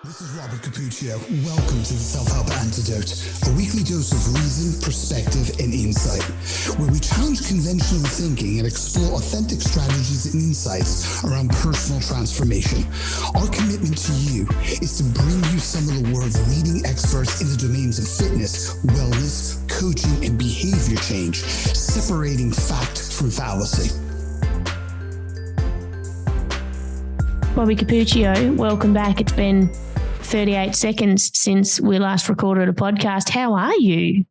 This is Robert Capuccio. Welcome to the Self-Help Antidote, a weekly dose of reason, perspective, and insight, where we challenge conventional thinking and explore authentic strategies and insights around personal transformation. Our commitment to you is to bring you some of the world's leading experts in the domains of fitness, wellness, coaching, and behavior change, separating fact from fallacy. Bobby Capuccio, welcome back. It's been 38 seconds since we last recorded a podcast. How are you?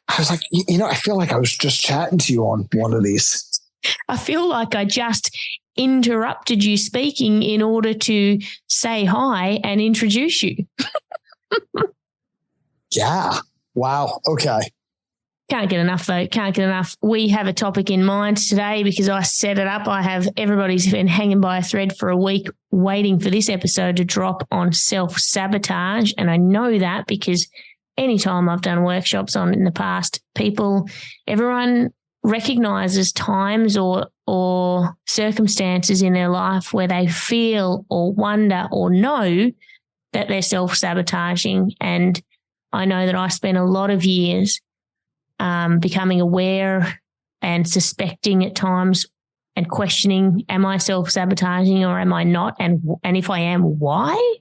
I was like, I feel like I was just chatting to you on one of these. I feel like I just interrupted you speaking in order to say hi and introduce you. Yeah. Wow. Okay. Can't get enough, though. Can't get enough. We have a topic in mind today because I set it up. I have everybody's been hanging by a thread for a week waiting for this episode to drop on self-sabotage. And I know that because anytime I've done workshops on it in the past, everyone recognizes times or circumstances in their life where they feel or wonder or know that they're self-sabotaging. And I know that I spent a lot of years becoming aware and suspecting at times and questioning, am I self-sabotaging or am I not? And if I am, why?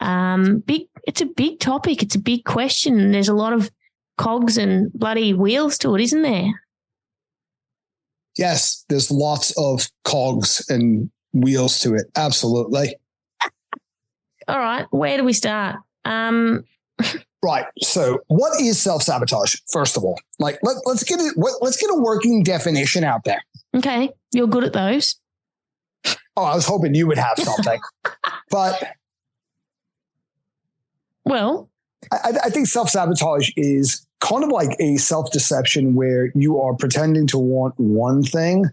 It's a big topic. It's a big question. There's a lot of cogs and bloody wheels to it, isn't there? Yes, there's lots of cogs and wheels to it. Absolutely. All right. Where do we start? Right. So what is self-sabotage? First of all, let's get a working definition out there. Okay. You're good at those. Oh, I was hoping you would have something, but well, I think self-sabotage is kind of like a self-deception where you are pretending to want one thing,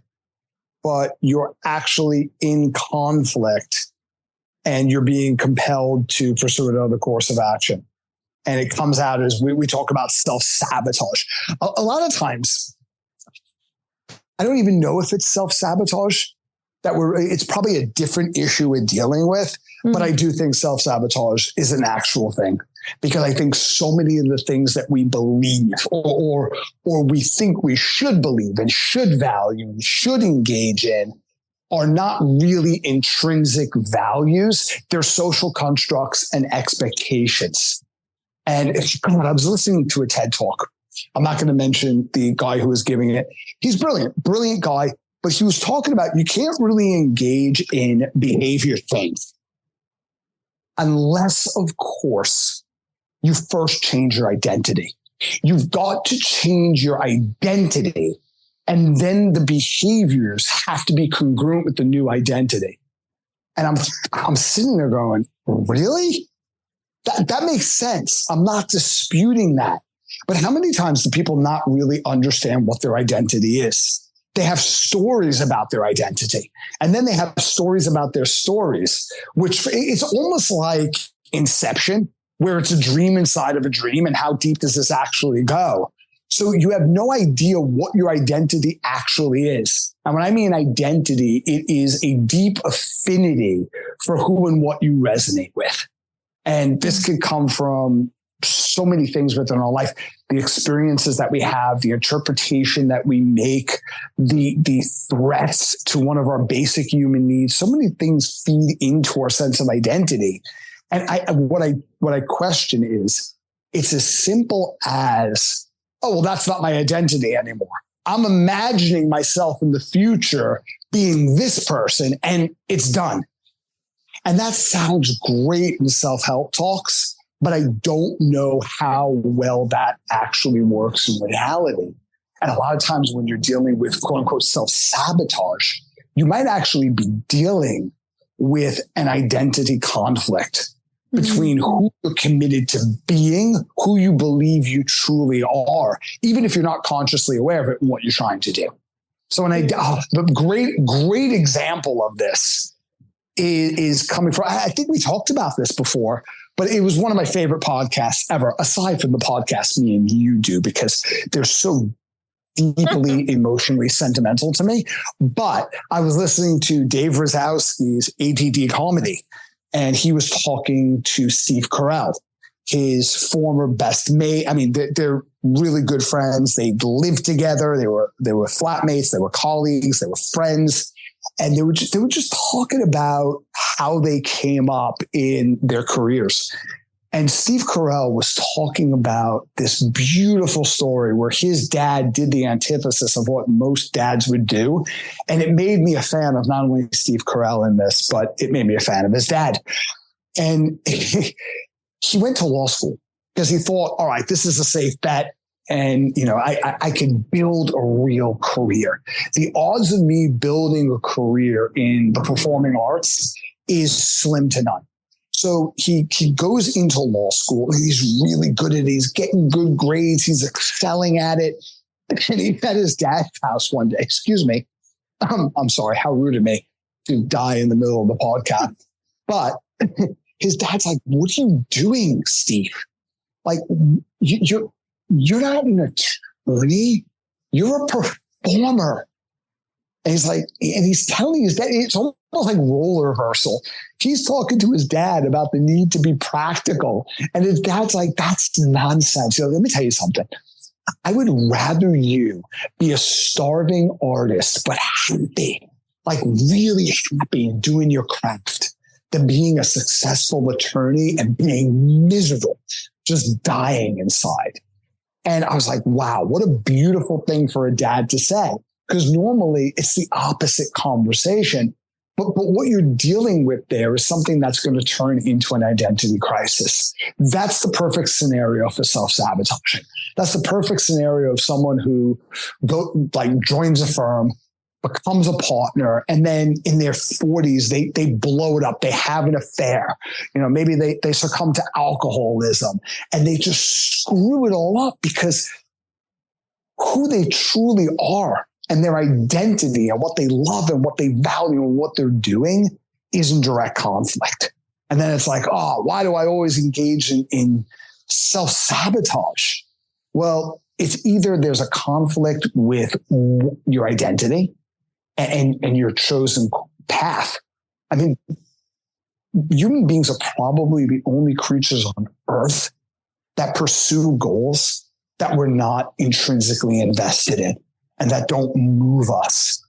but you're actually in conflict and you're being compelled to pursue another course of action. And it comes out as we talk about self-sabotage. A lot of times, I don't even know if it's self-sabotage it's probably a different issue we're dealing with, but I do think self-sabotage is an actual thing because I think so many of the things that we believe or we think we should believe and should value and should engage in are not really intrinsic values. They're social constructs and expectations. And I was listening to a TED talk. I'm not going to mention the guy who was giving it. He's brilliant guy, but he was talking about you can't really engage in behavior things unless, of course, you first change your identity. You've got to change your identity, and then the behaviors have to be congruent with the new identity. And I'm sitting there going, really? That makes sense. I'm not disputing that. But how many times do people not really understand what their identity is? They have stories about their identity, and then they have stories about their stories, which it's almost like Inception, where it's a dream inside of a dream. And how deep does this actually go? So you have no idea what your identity actually is. And when I mean identity, it is a deep affinity for who and what you resonate with. And this could come from so many things within our life, the experiences that we have, the interpretation that we make, the threats to one of our basic human needs. So many things feed into our sense of identity. And what I question is, it's as simple as, oh, well, that's not my identity anymore. I'm imagining myself in the future being this person and it's done. And that sounds great in self-help talks, but I don't know how well that actually works in reality. And a lot of times when you're dealing with quote unquote self-sabotage, you might actually be dealing with an identity conflict between who you're committed to being, who you believe you truly are, even if you're not consciously aware of it and what you're trying to do. So the great example of this is coming from, I think we talked about this before, but it was one of my favorite podcasts ever, aside from the podcast me and you do, because they're so deeply emotionally sentimental to me. But I was listening to Dave Razowski's ADD comedy, and he was talking to Steve Carell, his former best mate. I mean, they're really good friends. They lived together. They were flatmates. They were colleagues. They were friends. And they were just talking about how they came up in their careers. And Steve Carell was talking about this beautiful story where his dad did the antithesis of what most dads would do. And it made me a fan of not only Steve Carell in this, but it made me a fan of his dad. And he went to law school because he thought, all right, this is a safe bet. And, I can build a real career. The odds of me building a career in the performing arts is slim to none. So he goes into law school and he's really good at it. He's getting good grades. He's excelling at it. And he's at his dad's house one day. Excuse me. I'm sorry. How rude of me to die in the middle of the podcast. But his dad's like, what are you doing, Steve? Like, you're not an attorney. You're a performer. And he's telling his dad, it's almost like role reversal. He's talking to his dad about the need to be practical. And his dad's like, that's nonsense. Let me tell you something. I would rather you be a starving artist, but happy, like really happy doing your craft, than being a successful attorney and being miserable, just dying inside. And I was like, wow, what a beautiful thing for a dad to say. Because normally it's the opposite conversation. But what you're dealing with there is something that's going to turn into an identity crisis. That's the perfect scenario for self-sabotaging. That's the perfect scenario of someone who joins a firm, becomes a partner, and then in their 40s, they blow it up. They have an affair. Maybe they succumb to alcoholism and they just screw it all up because who they truly are and their identity and what they love and what they value and what they're doing is in direct conflict. And then it's like, oh, why do I always engage in self-sabotage? Well, it's either there's a conflict with your identity and your chosen path. I mean, human beings are probably the only creatures on earth that pursue goals that we're not intrinsically invested in and that don't move us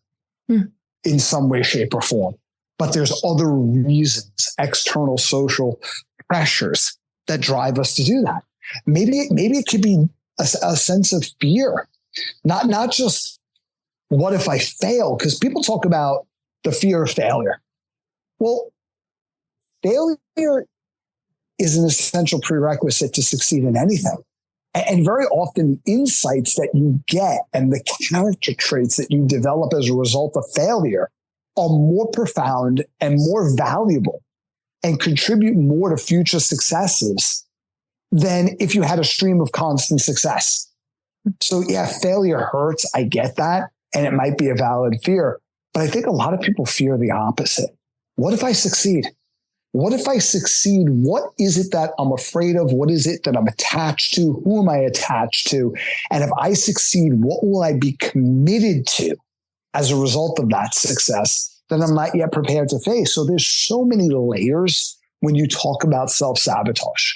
in some way, shape, or form. But there's other reasons, external social pressures that drive us to do that. Maybe it could be a sense of fear, not just what if I fail? Because people talk about the fear of failure. Well, failure is an essential prerequisite to succeed in anything. And very often insights that you get and the character traits that you develop as a result of failure are more profound and more valuable and contribute more to future successes than if you had a stream of constant success. So yeah, failure hurts. I get that. And it might be a valid fear, but I think a lot of people fear the opposite. What if I succeed? What if I succeed? What is it that I'm afraid of? What is it that I'm attached to? Who am I attached to? And if I succeed, what will I be committed to as a result of that success that I'm not yet prepared to face? So there's so many layers when you talk about self-sabotage.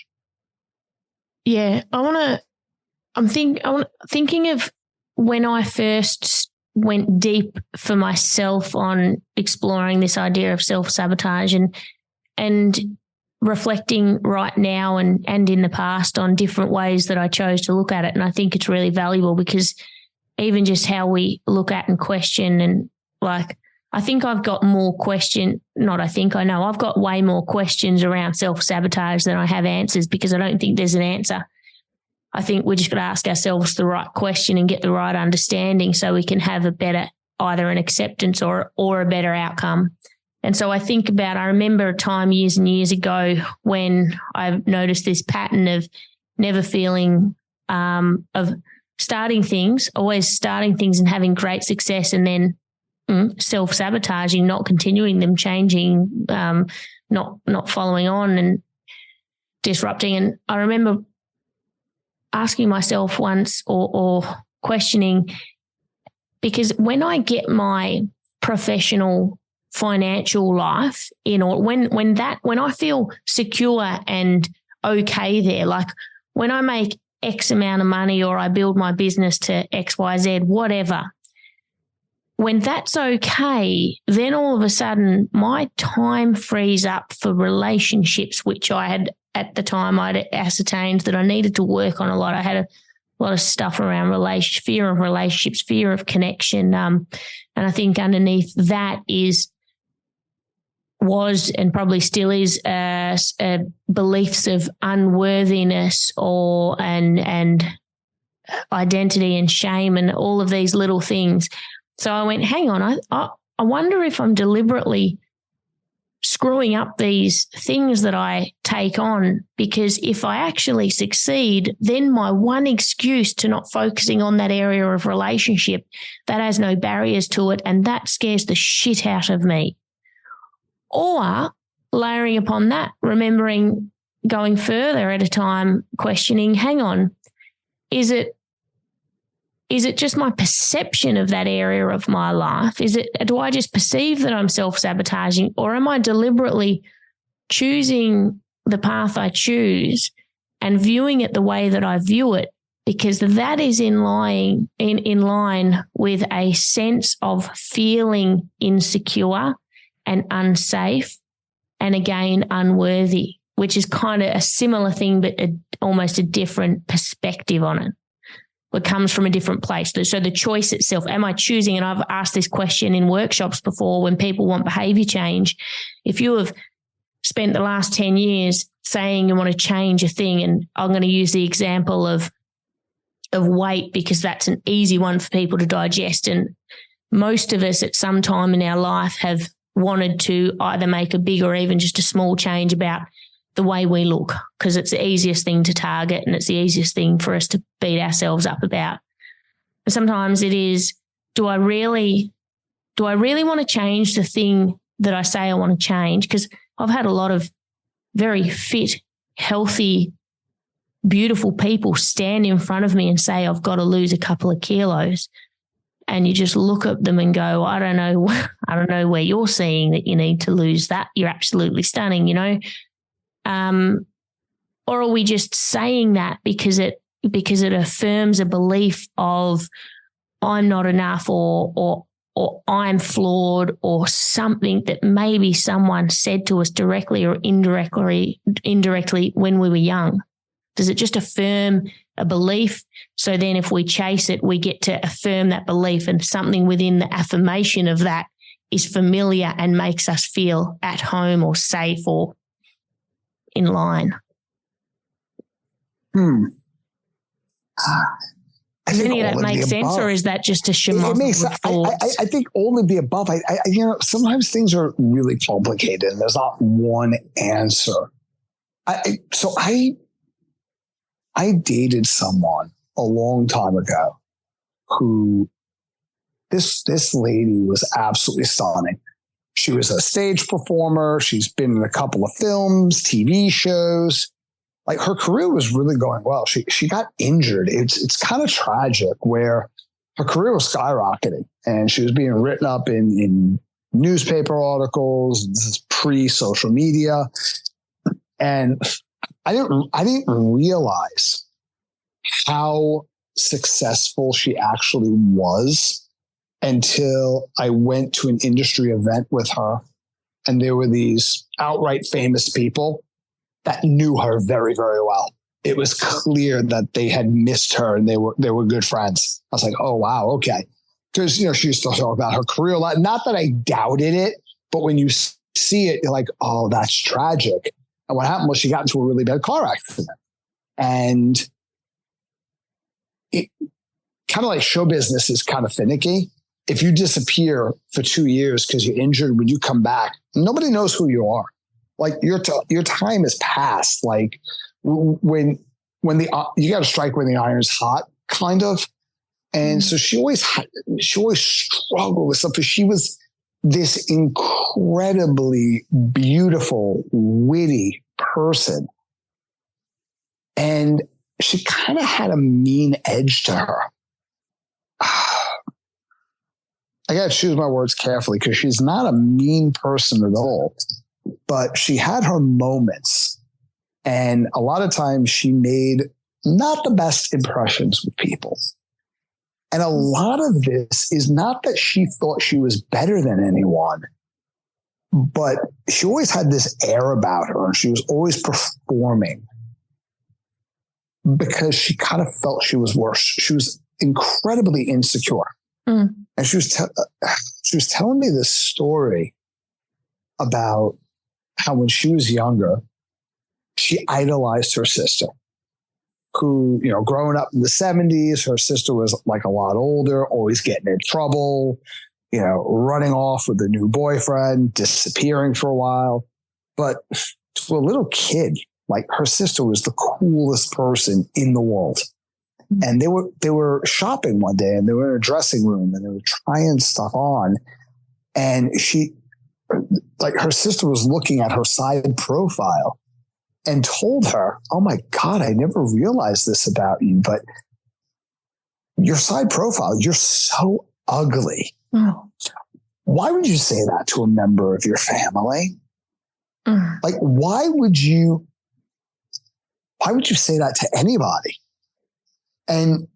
Yeah, I'm thinking of when I first went deep for myself on exploring this idea of self-sabotage and reflecting right now and in the past on different ways that I chose to look at it. And I think it's really valuable because even just how we look at and question and I think I've got more I've got way more questions around self-sabotage than I have answers because I don't think there's an answer. I think we're just going to ask ourselves the right question and get the right understanding so we can have a better, either an acceptance or a better outcome. And so I remember a time years and years ago when I noticed this pattern of never feeling, of starting things, always starting things and having great success and then self-sabotaging, not continuing them, changing, not following on and disrupting. And I remember asking myself once or questioning, because when I get my professional financial life when I feel secure and okay there, like when I make X amount of money or I build my business to XYZ, whatever, when that's okay, then all of a sudden my time frees up for relationships, which I had at the time I'd ascertained that I needed to work on a lot. I had a lot of stuff around fear of relationships, fear of connection. And I think underneath that was and probably still is beliefs of unworthiness and identity and shame and all of these little things. So I went, hang on, I wonder if I'm deliberately screwing up these things that I take on, because if I actually succeed, then my one excuse to not focusing on that area of relationship, that has no barriers to it, and that scares the shit out of me. Or layering upon that, remembering going further at a time, questioning, hang on, is it just my perception of that area of my life? Do I just perceive that I'm self-sabotaging, or am I deliberately choosing the path I choose and viewing it the way that I view it? Because that is in line with a sense of feeling insecure and unsafe, and again, unworthy, which is kind of a similar thing, but almost a different perspective on it. It comes from a different place. So the choice itself, am I choosing? And I've asked this question in workshops before when people want behavior change. If you have spent the last 10 years saying you want to change a thing, and I'm going to use the example of weight because that's an easy one for people to digest. And most of us at some time in our life have wanted to either make a big or even just a small change about the way we look, because it's the easiest thing to target and it's the easiest thing for us to beat ourselves up about. And sometimes it is, do I really want to change the thing that I say I want to change? Because I've had a lot of very fit, healthy, beautiful people stand in front of me and say, I've got to lose a couple of kilos. And you just look at them and go, I don't know where you're seeing that you need to lose that. You're absolutely stunning, you know. Or are we just saying that because it affirms a belief of I'm not enough or I'm flawed, or something that maybe someone said to us directly or indirectly when we were young? Does it just affirm a belief? So then if we chase it, we get to affirm that belief, and something within the affirmation of that is familiar and makes us feel at home or safe or in line. Does any of that make sense, or is that just a shemagh? It makes. I think all of the above. Sometimes things are really complicated, and there's not one answer. I dated someone a long time ago who this lady was absolutely stunning. She was a stage performer. She's been in a couple of films, TV shows. Like, her career was really going well. She got injured. It's kind of tragic, where her career was skyrocketing and she was being written up in newspaper articles. This is pre-social media. And I didn't realize how successful she actually was until I went to an industry event with her, and there were these outright famous people that knew her very, very well. It was clear that they had missed her and they were good friends. I was like, oh wow, okay. Because she used to talk about her career a lot. Not that I doubted it, but when you see it, you're like, oh, that's tragic. And what happened was she got into a really bad car accident. And it kind of like show business is kind of finicky. If you disappear for 2 years because you're injured, when you come back, nobody knows who you are. Like, your time has passed. Like, when you got to strike when the iron's hot, kind of. And so she always struggled with something. She was this incredibly beautiful, witty person. And she kind of had a mean edge to her. I got to choose my words carefully because she's not a mean person at all, but she had her moments. And a lot of times she made not the best impressions with people. And a lot of this is not that she thought she was better than anyone, but she always had this air about her and she was always performing because she kind of felt she was worse. She was incredibly insecure. And she was telling me this story about how when she was younger, she idolized her sister, who, you know, growing up in the 70s, her sister was like a lot older, always getting in trouble, you know, running off with a new boyfriend, disappearing for a while. But to a little kid, like her sister was the coolest person in the world. And they were shopping one day and they were in a dressing room and they were trying stuff on. And her sister was looking at her side profile and told her, "Oh my God, I never realized this about you, but your side profile, you're so ugly." Oh. Why would you say that to a member of your family? Like, why would you say that to anybody? And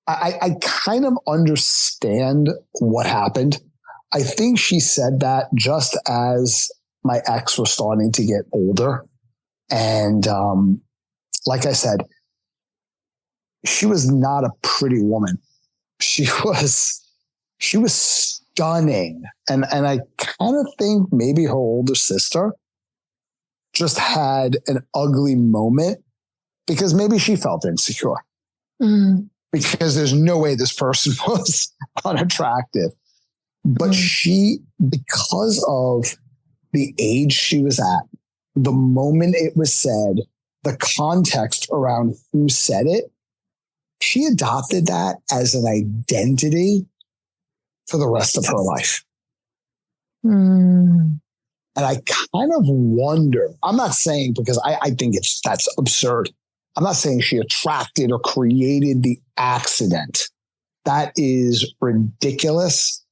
I kind of understand what happened. I think she said that just as my ex was starting to get older. And like I said, she was not a pretty woman. She was stunning. And I kind of think maybe her older sister just had an ugly moment because maybe she felt insecure. Because there's no way this person was unattractive. But she, because of the age she was at, the moment it was said, the context around who said it, she adopted that as an identity for the rest of her life. And I kind of wonder, I'm not saying because I think that's absurd. I'm not saying she attracted or created the accident. That is ridiculous.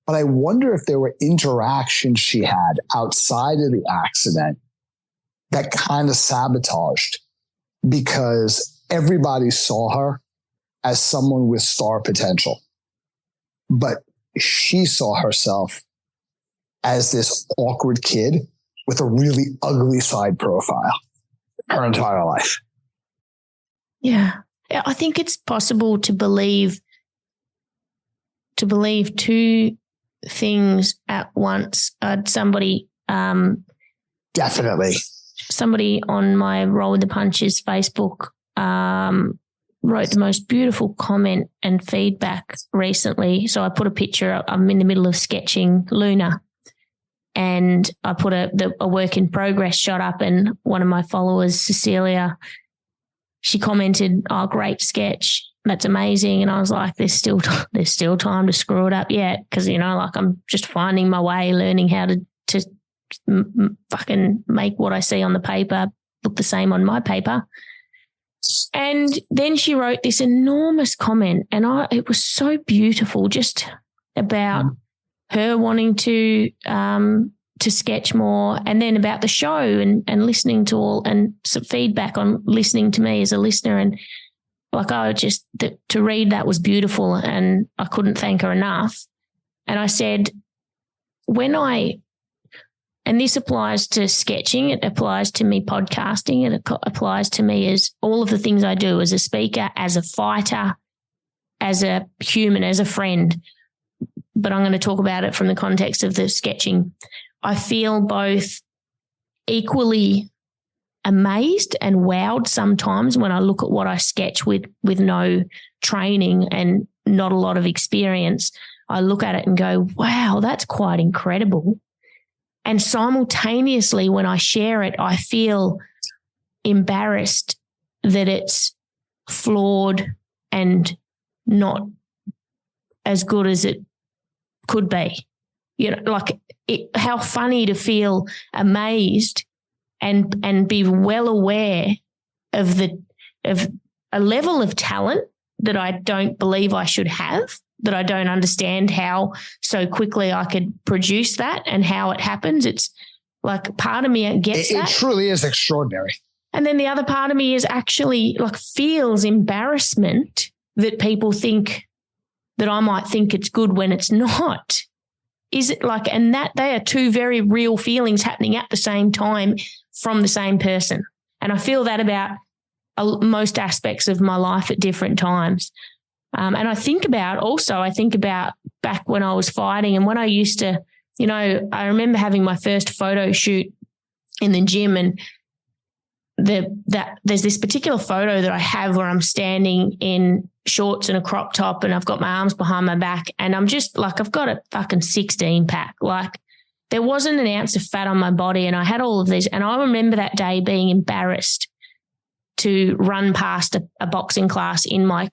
But I wonder if there were interactions she had outside of the accident that kind of sabotaged because everybody saw her as someone with star potential. But she saw herself as this awkward kid with a really ugly side profile her entire life. Yeah. I think it's possible to believe two things at once. Somebody definitely. Somebody on my Roll with the Punches Facebook wrote the most beautiful comment and feedback recently. So I put a picture. I'm in the middle of sketching Luna, and I put a work in progress shot up, and one of my followers, Cecilia, she commented, "Oh, great sketch. That's amazing." And I was like, there's still time to screw it up yet. Cause like I'm just finding my way, learning how to fucking make what I see on the paper look the same on my paper. And then she wrote this enormous comment, and it was so beautiful, just about her wanting to sketch more, and then about the show and listening to all, and some feedback on listening to me as a listener. And like, to read that was beautiful, and I couldn't thank her enough. And I said, and this applies to sketching, it applies to me podcasting, it applies to me as all of the things I do as a speaker, as a fighter, as a human, as a friend. But I'm going to talk about it from the context of the sketching. I feel both equally amazed and wowed sometimes when I look at what I sketch with no training and not a lot of experience. I look at it and go, wow, that's quite incredible. And simultaneously, when I share it, I feel embarrassed that it's flawed and not as good as it could be. How funny to feel amazed and be well aware of a level of talent that I don't believe I should have, that I don't understand how so quickly I could produce that and how it happens. It's like part of me gets that. It truly is extraordinary. And then the other part of me is actually like feels embarrassment that people think that I might think it's good when it's not. Is it like, and that they are two very real feelings happening at the same time from the same person. And I feel that about most aspects of my life at different times. And I think about back when I was fighting and when I used to, I remember having my first photo shoot in the gym, and there's this particular photo that I have where I'm standing in shorts and a crop top and I've got my arms behind my back and I'm just like, I've got a fucking 16 pack. Like there wasn't an ounce of fat on my body and I had all of these. And I remember that day being embarrassed to run past a boxing class in my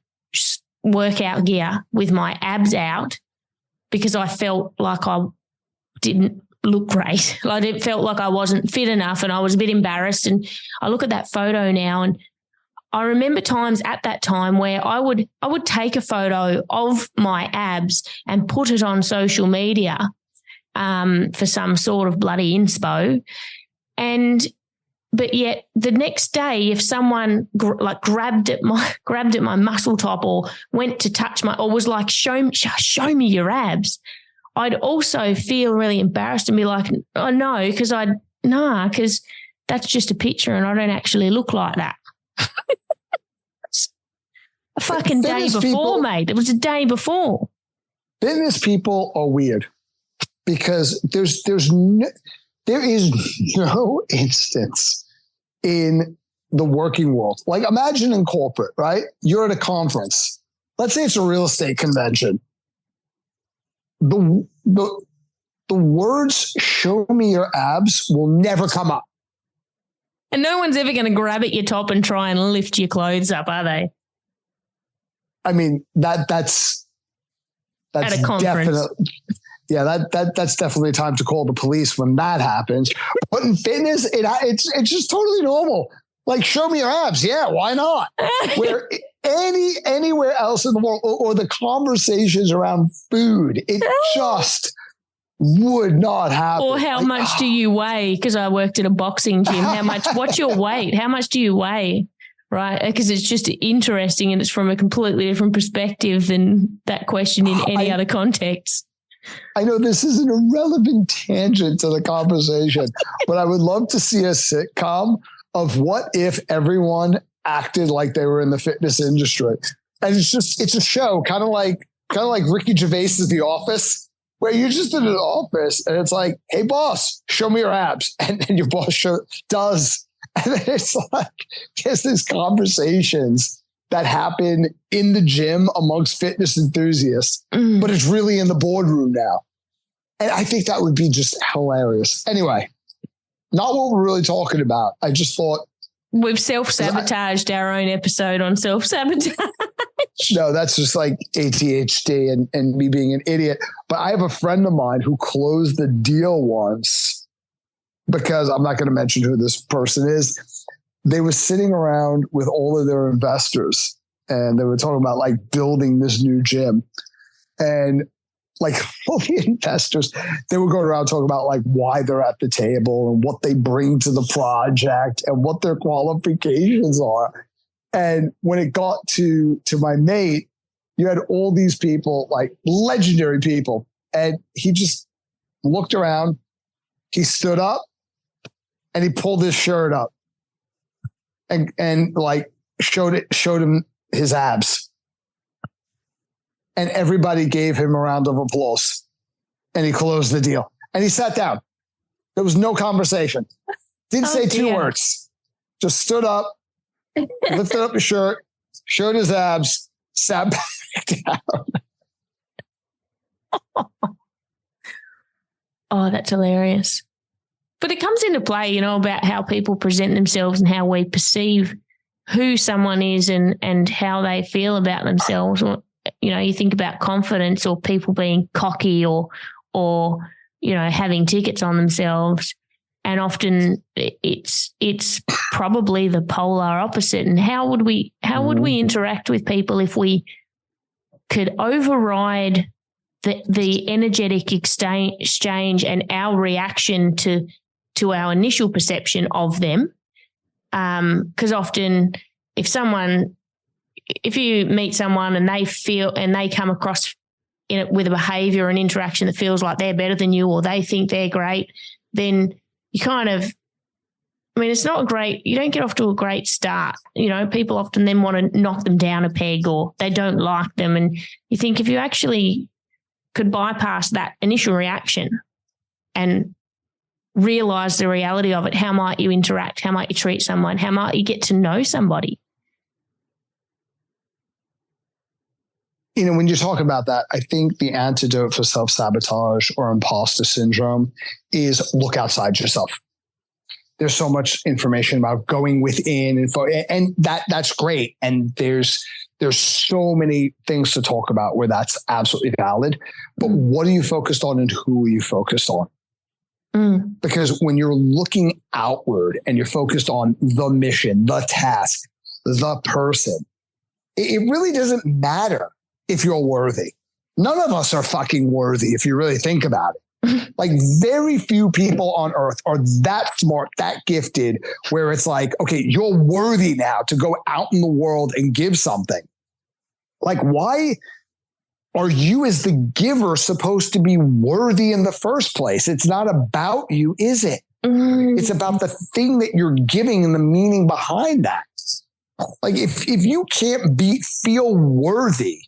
workout gear with my abs out because I felt like I didn't look great. Like it felt like I wasn't fit enough and I was a bit embarrassed. And I look at that photo now and I remember times at that time where I would take a photo of my abs and put it on social media for some sort of bloody inspo. But yet the next day, if someone grabbed at my muscle top or went to touch or was like, show me your abs, I'd also feel really embarrassed and be like, oh no, because that's just a picture and I don't actually look like that. A fucking day before, mate. It was a day before. Fitness people are weird because there is no instance in the working world. Like imagine in corporate, right? You're at a conference. Let's say it's a real estate convention. The words "show me your abs" will never come up. And no one's ever going to grab at your top and try and lift your clothes up, are they? I mean, that's at a conference. That's definitely time to call the police when that happens. But in fitness, it's just totally normal. Like, show me your abs. Yeah, why not? Where anywhere else in the world, or the conversations around food, it just would not happen. Or how much do you weigh? Because I worked at a boxing gym. What's your weight? How much do you weigh? Right? Because it's just interesting and it's from a completely different perspective than that question in any other context. I know this is an irrelevant tangent to the conversation, but I would love to see a sitcom of what if everyone acted like they were in the fitness industry. And it's a show kind of like Ricky Gervais's The Office, where you're just in an office and it's like, hey boss, show me your abs. And then your boss does. And then it's like, there's these conversations that happen in the gym amongst fitness enthusiasts, but it's really in the boardroom now. And I think that would be just hilarious. Anyway, not what we're really talking about. I just thought. We've self-sabotaged our own episode on self-sabotage. No, that's just like ADHD and me being an idiot. But I have a friend of mine who closed the deal once, because I'm not going to mention who this person is. They were sitting around with all of their investors and they were talking about like building this new gym. And like all the investors, they were going around talking about like why they're at the table and what they bring to the project and what their qualifications are. And when it got to my mate, you had all these people, like legendary people. And he just looked around, he stood up and he pulled his shirt up and like showed him his abs. And everybody gave him a round of applause. And he closed the deal. And he sat down. There was no conversation. Didn't say two words. Just stood up, lifted up his shirt, showed his abs, sat back down. Oh, that's hilarious. But it comes into play, about how people present themselves and how we perceive who someone is and how they feel about themselves. Or, you think about confidence or people being cocky or having tickets on themselves. And often it's probably the polar opposite. And how would we interact with people if we could override the energetic exchange and our reaction to our initial perception of them. Because often if you meet someone and they come across with a behavior or an interaction that feels like they're better than you or they think they're great, then you kind of, it's not you don't get off to a great start. People often then want to knock them down a peg or they don't like them. And you think if you actually could bypass that initial reaction and realize the reality of it, how might you interact? How might you treat someone? How might you get to know somebody? When you talk about that, I think the antidote for self-sabotage or imposter syndrome is look outside yourself. There's so much information about going within and that's great. And there's so many things to talk about where that's absolutely valid. But what are you focused on and who are you focused on? Because when you're looking outward and you're focused on the mission, the task, the person, it really doesn't matter if you're worthy. None of us are fucking worthy if you really think about it. Like very few people on earth are that smart, that gifted, where it's like, okay, you're worthy now to go out in the world and give something. Like, why are you as the giver supposed to be worthy in the first place? It's not about you, is it? It's about the thing that you're giving and the meaning behind that. Like if you can't feel worthy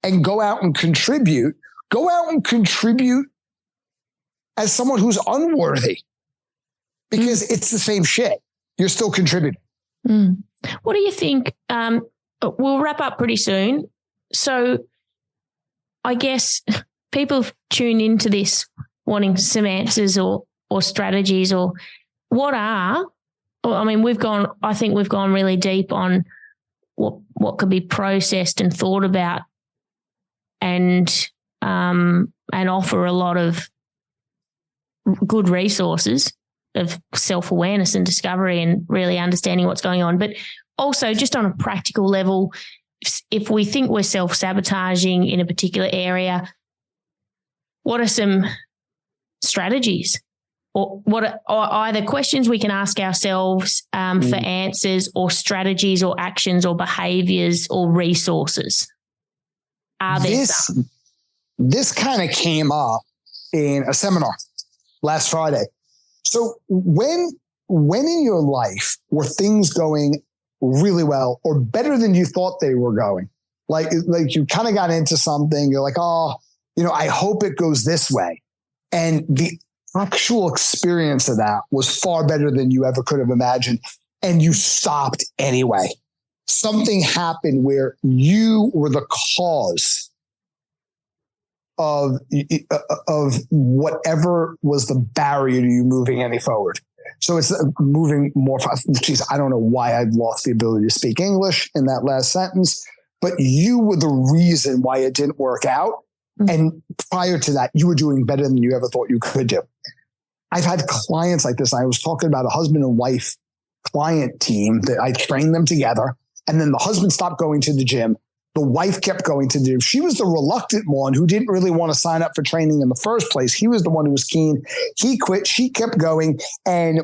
and go out and contribute as someone who's unworthy, because it's the same shit. You're still contributing. What do you think? We'll wrap up pretty soon. So I guess people tune into this wanting some answers or strategies or I think we've gone really deep on what could be processed and thought about and offer a lot of good resources of self-awareness and discovery and really understanding what's going on. But also just on a practical level, if we think we're self-sabotaging in a particular area, what are some strategies or what are either questions we can ask ourselves for answers or strategies or actions or behaviors or resources? Are there some? This kind of came up in a seminar last Friday. So when in your life were things going really well or better than you thought they were going? Like you kind of got into something, you're like, I hope it goes this way. And the actual experience of that was far better than you ever could have imagined. And you stopped anyway. Something happened where you were the cause of whatever was the barrier to you moving any forward. So it's moving more fast. Geez, I don't know why I'd lost the ability to speak English in that last sentence, but you were the reason why it didn't work out. And prior to that, you were doing better than you ever thought you could do. I've had clients like this. I was talking about a husband and wife client team that I trained them together. And then the husband stopped going to the gym. The wife kept going to the gym. She was the reluctant one who didn't really want to sign up for training in the first place. He was the one who was keen. He quit. She kept going. And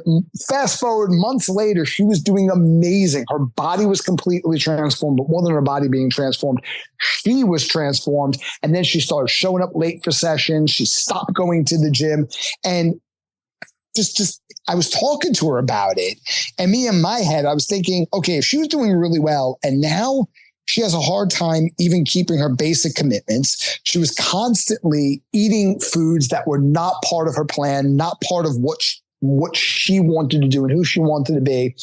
fast forward months later, she was doing amazing. Her body was completely transformed, but more than her body being transformed, she was transformed. And then she started showing up late for sessions. She stopped going to the gym. And just I was talking to her about it. And me in my head, I was thinking, okay, if she was doing really well and now she has a hard time even keeping her basic commitments. She was constantly eating foods that were not part of her plan, not part of what she wanted to do and who she wanted to be.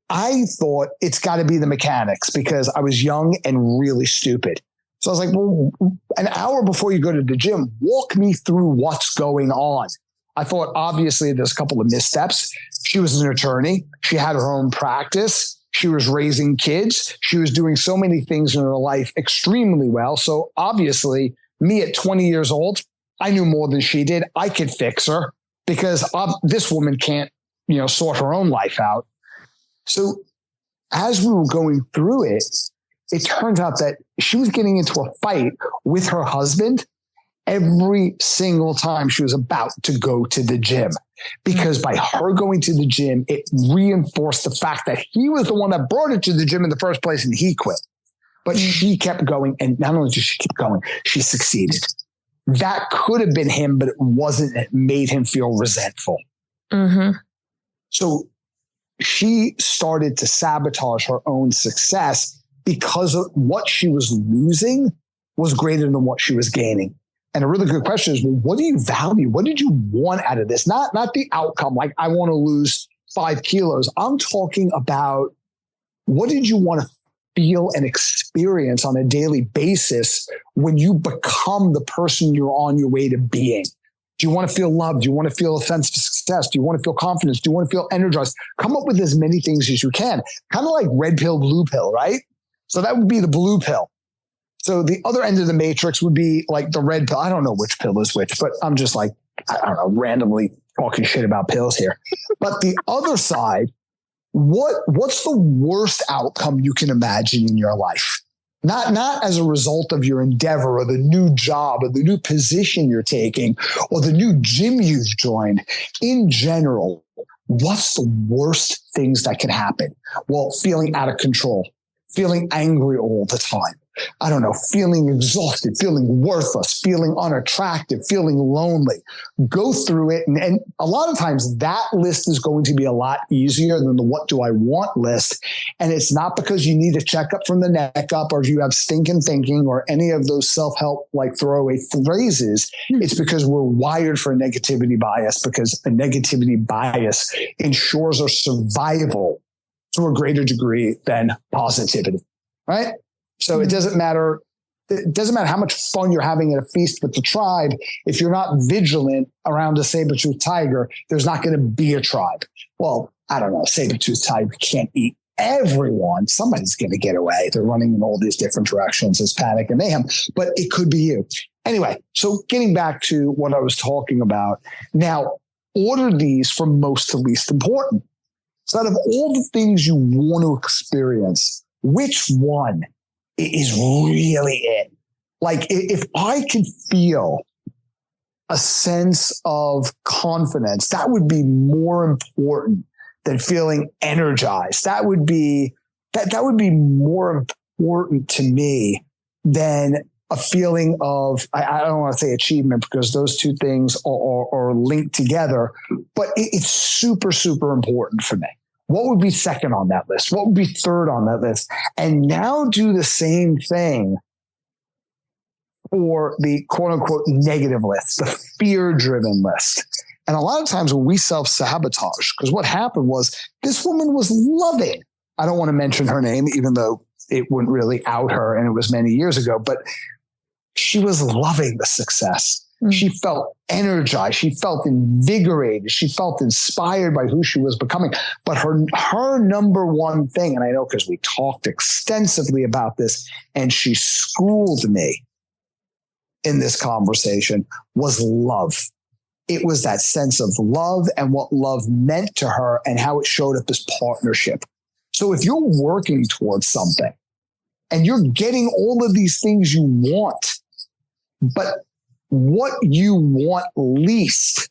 I thought it's got to be the mechanics because I was young and really stupid. So I was like, well, an hour before you go to the gym, walk me through what's going on. I thought, obviously, there's a couple of missteps. She was an attorney. She had her own practice. She was raising kids. She was doing so many things in her life extremely well. So obviously, me at 20 years old, I knew more than she did. I could fix her because this woman can't, sort her own life out. So as we were going through it it turns out that she was getting into a fight with her husband every single time she was about to go to the gym, because by her going to the gym, it reinforced the fact that he was the one that brought her to the gym in the first place and he quit. But she kept going. And not only did she keep going, she succeeded. That could have been him, but it wasn't. It made him feel resentful. Mm-hmm. So she started to sabotage her own success because of what she was losing was greater than what she was gaining. And a really good question is, well, what do you value? What did you want out of this? Not the outcome, like I want to lose 5 kilos. I'm talking about what did you want to feel and experience on a daily basis when you become the person you're on your way to being? Do you want to feel loved? Do you want to feel a sense of success? Do you want to feel confidence? Do you want to feel energized? Come up with as many things as you can. Kind of like red pill, blue pill, right? So that would be the blue pill. So the other end of the matrix would be like the red pill. I don't know which pill is which, but I'm just like, I don't know, randomly talking shit about pills here. But the other side, what's the worst outcome you can imagine in your life? Not as a result of your endeavor or the new job or the new position you're taking or the new gym you've joined. In general, what's the worst things that can happen? Well, feeling out of control, feeling angry all the time. I don't know, feeling exhausted, feeling worthless, feeling unattractive, feeling lonely. Go through it. And a lot of times that list is going to be a lot easier than the what do I want list. And it's not because you need a checkup from the neck up or you have stinking thinking or any of those self-help like throwaway phrases. It's because we're wired for a negativity bias, because a negativity bias ensures our survival to a greater degree than positivity, right? So it doesn't matter. It doesn't matter how much fun you're having at a feast with the tribe. If you're not vigilant around a saber-toothed tiger, there's not going to be a tribe. Well, I don't know. Saber-toothed tiger can't eat everyone. Somebody's going to get away. They're running in all these different directions. It's panic and mayhem, but it could be you. Anyway, so getting back to what I was talking about. Now, order these from most to least important. So out of all the things you want to experience, which one is really it? Like if I could feel a sense of confidence, that would be more important than feeling energized. That would be more important to me than a feeling of, I don't want to say achievement because those two things are linked together, but it's super, super important for me. What would be second on that list? What would be third on that list? And now do the same thing for the quote unquote negative list, the fear-driven list. And a lot of times when we self-sabotage, because what happened was this woman was loving. I don't want to mention her name, even though it wouldn't really out her and it was many years ago, but she was loving the success. She felt energized. She felt invigorated. She felt inspired by who she was becoming. But her number one thing, and I know because we talked extensively about this, and she schooled me in this conversation, was love. It was that sense of love and what love meant to her and how it showed up as partnership. So if you're working towards something and you're getting all of these things you want, but what you want least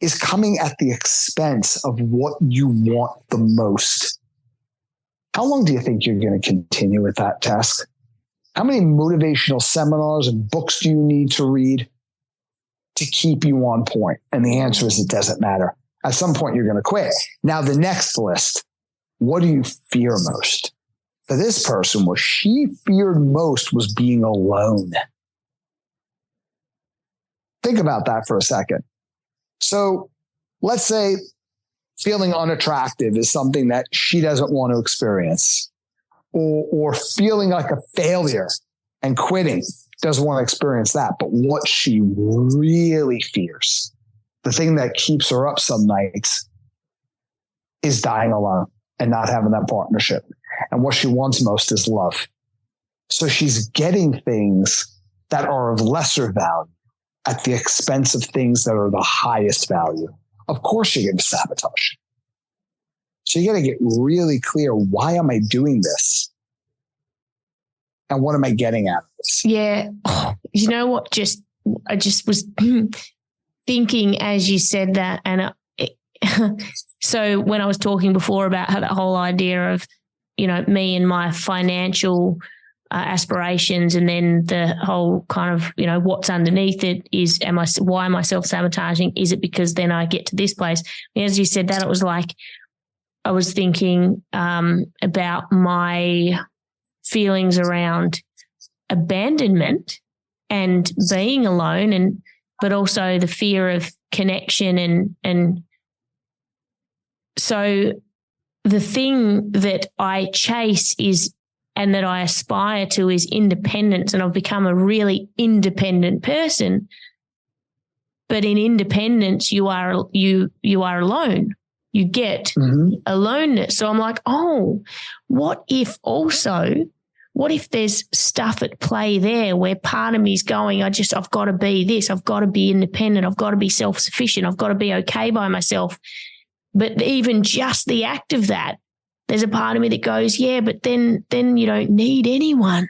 is coming at the expense of what you want the most. How long do you think you're going to continue with that task? How many motivational seminars and books do you need to read to keep you on point? And the answer is it doesn't matter. At some point, you're going to quit. Now, the next list, what do you fear most? For this person, what she feared most was being alone. Think about that for a second. So let's say feeling unattractive is something that she doesn't want to experience, or feeling like a failure and quitting, doesn't want to experience that. But what she really fears, the thing that keeps her up some nights, is dying alone and not having that partnership. And what she wants most is love. So she's getting things that are of lesser value at the expense of things that are the highest value. Of course, you're going to sabotage. So you got to get really clear. Why am I doing this? And what am I getting at this? Yeah. Oh, you know what? I just was thinking as you said that. And so when I was talking before about how that whole idea of, me and my financial aspirations, and then the whole kind of, what's underneath it is, why am I self-sabotaging? Is it because then I get to this place? And as you said that, it was like I was thinking about my feelings around abandonment and being alone, but also the fear of connection, and so the thing that I chase and that I aspire to is independence, and I've become a really independent person. But in independence, you are alone. You get aloneness. So I'm like, what if there's stuff at play there where part of me is going, I've got to be this, I've got to be independent, I've got to be self-sufficient, I've got to be okay by myself. But even just the act of that, there's a part of me that goes, yeah, but then you don't need anyone.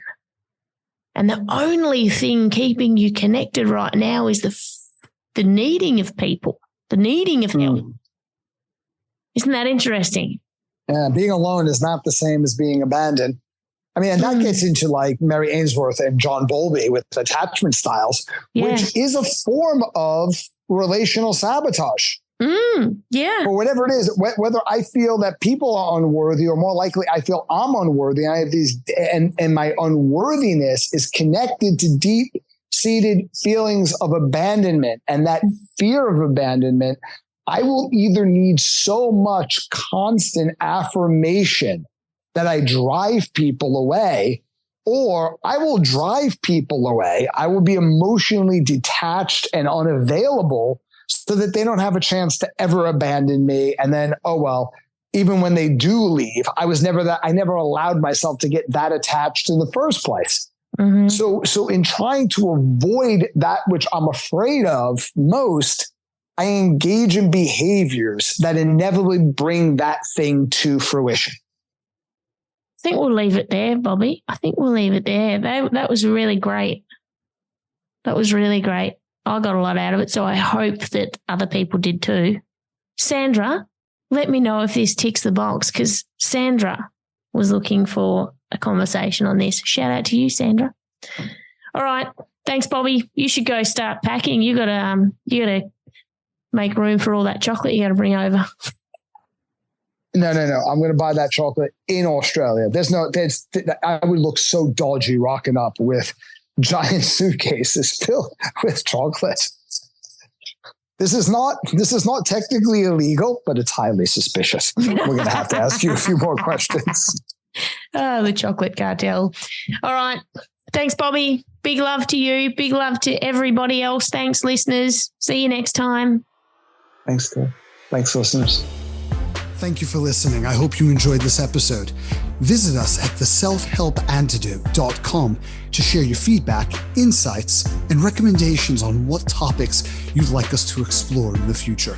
And the only thing keeping you connected right now is the needing of people, the needing of help. Isn't that interesting? Yeah, being alone is not the same as being abandoned. I mean, and that gets into like Mary Ainsworth and John Bowlby with attachment styles, which is a form of relational sabotage. Yeah. Or whatever it is, whether I feel that people are unworthy, or more likely I feel I'm unworthy. I have these, and my unworthiness is connected to deep-seated feelings of abandonment. And that fear of abandonment, I will either need so much constant affirmation that I drive people away, or I will drive people away. I will be emotionally detached and unavailable so that they don't have a chance to ever abandon me. And then, even when they do leave, I never allowed myself to get that attached in the first place. Mm-hmm. So in trying to avoid that which I'm afraid of most, I engage in behaviors that inevitably bring that thing to fruition. I think we'll leave it there, Bobby. I think we'll leave it there. That was really great. That was really great. I got a lot out of it, so I hope that other people did too. Sandra, let me know if this ticks the box, because Sandra was looking for a conversation on this. Shout out to you, Sandra. All right. Thanks, Bobby. You should go start packing. You gotta make room for all that chocolate you gotta bring over. No. I'm going to buy that chocolate in Australia. I would look so dodgy rocking up with giant suitcases filled with chocolate. This is not technically illegal, but it's highly suspicious. We're going to have to ask you a few more questions. Oh, the chocolate cartel. All right. Thanks, Bobby. Big love to you. Big love to everybody else. Thanks, listeners. See you next time. Thanks, Tim. Thanks, listeners. Thank you for listening. I hope you enjoyed this episode. Visit us at theselfhelpantidote.com to share your feedback, insights, and recommendations on what topics you'd like us to explore in the future.